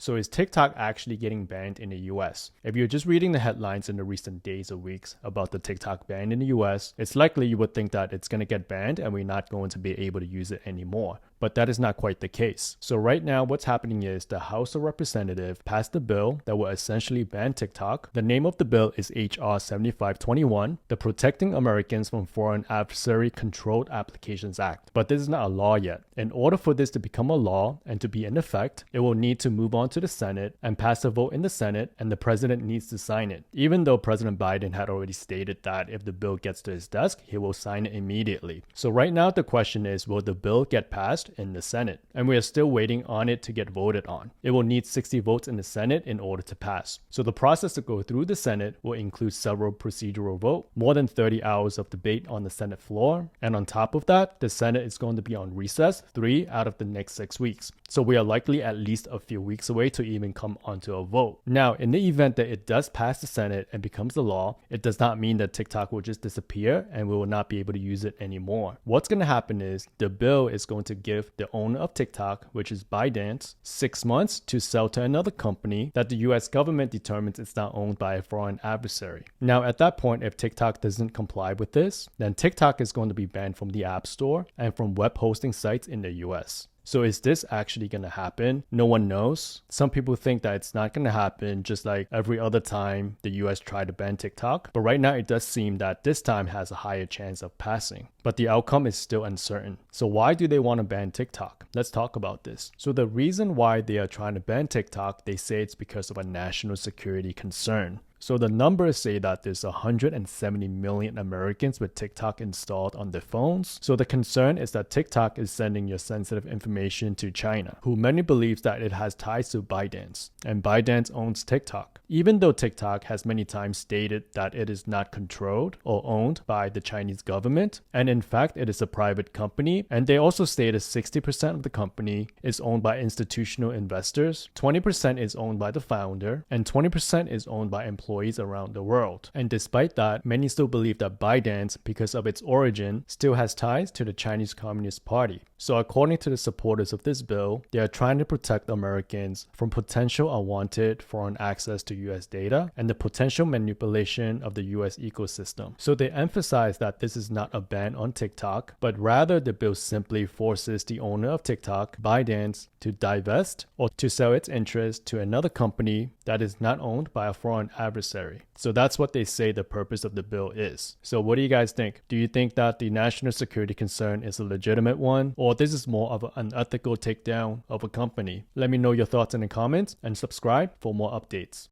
So is TikTok actually getting banned in the US? If you're just reading the headlines in the recent days or weeks about the TikTok ban in the US, it's likely you would think that it's going to get banned and we're not going to be able to use it anymore. But that is not quite the case. So right now what's happening is the House of Representatives passed a bill that will essentially ban TikTok. The name of the bill is HR 7521, the Protecting Americans from Foreign Adversary Controlled Applications Act. But this is not a law yet. In order for this to become a law and to be in effect, it will need to move on to the Senate and pass a vote in the Senate, and the president needs to sign it. Even though President Biden had already stated that if the bill gets to his desk, he will sign it immediately. So right now the question is, will the bill get passed in the Senate? And we are still waiting on it to get voted on. It will need 60 votes in the Senate in order to pass. So the process to go through the Senate will include several procedural votes, more than 30 hours of debate on the Senate floor, and on top of that, the Senate is going to be on recess 3 out of the next 6 weeks. So we are likely at least a few weeks away to even come onto a vote. Now, in the event that it does pass the Senate and becomes a law, it does not mean that TikTok will just disappear and we will not be able to use it anymore. What's going to happen is the bill is going to give the owner of TikTok, which is ByteDance, 6 months to sell to another company that the US government determines it's not owned by a foreign adversary. Now, at that point, if TikTok doesn't comply with this, then TikTok is going to be banned from the App Store and from web hosting sites in the US. So is this actually going to happen? No one knows. Some people think that it's not going to happen, just like every other time the US tried to ban TikTok. But right now it does seem that this time has a higher chance of passing. But the outcome is still uncertain. So why do they want to ban TikTok? Let's talk about this. So the reason why they are trying to ban TikTok, they say it's because of a national security concern. So the numbers say that there's 170 million Americans with TikTok installed on their phones. So the concern is that TikTok is sending your sensitive information to China, who many believes that it has ties to ByteDance, and ByteDance owns TikTok. Even though TikTok has many times stated that it is not controlled or owned by the Chinese government, and in fact it is a private company, and they also stated 60% of the company is owned by institutional investors, 20% is owned by the founder, and 20% is owned by employees around the world. And despite that, many still believe that ByteDance, because of its origin, still has ties to the Chinese Communist Party. So according to the supporters of this bill, they are trying to protect Americans from potential unwanted foreign access to US data and the potential manipulation of the US ecosystem. So they emphasize that this is not a ban on TikTok, but rather the bill simply forces the owner of TikTok, ByteDance, to divest or to sell its interest to another company that is not owned by a foreign adversary. So that's what they say the purpose of the bill is. So what do you guys think? Do you think that the national security concern is a legitimate one, or this is more of an unethical takedown of a company? Let me know your thoughts in the comments and subscribe for more updates.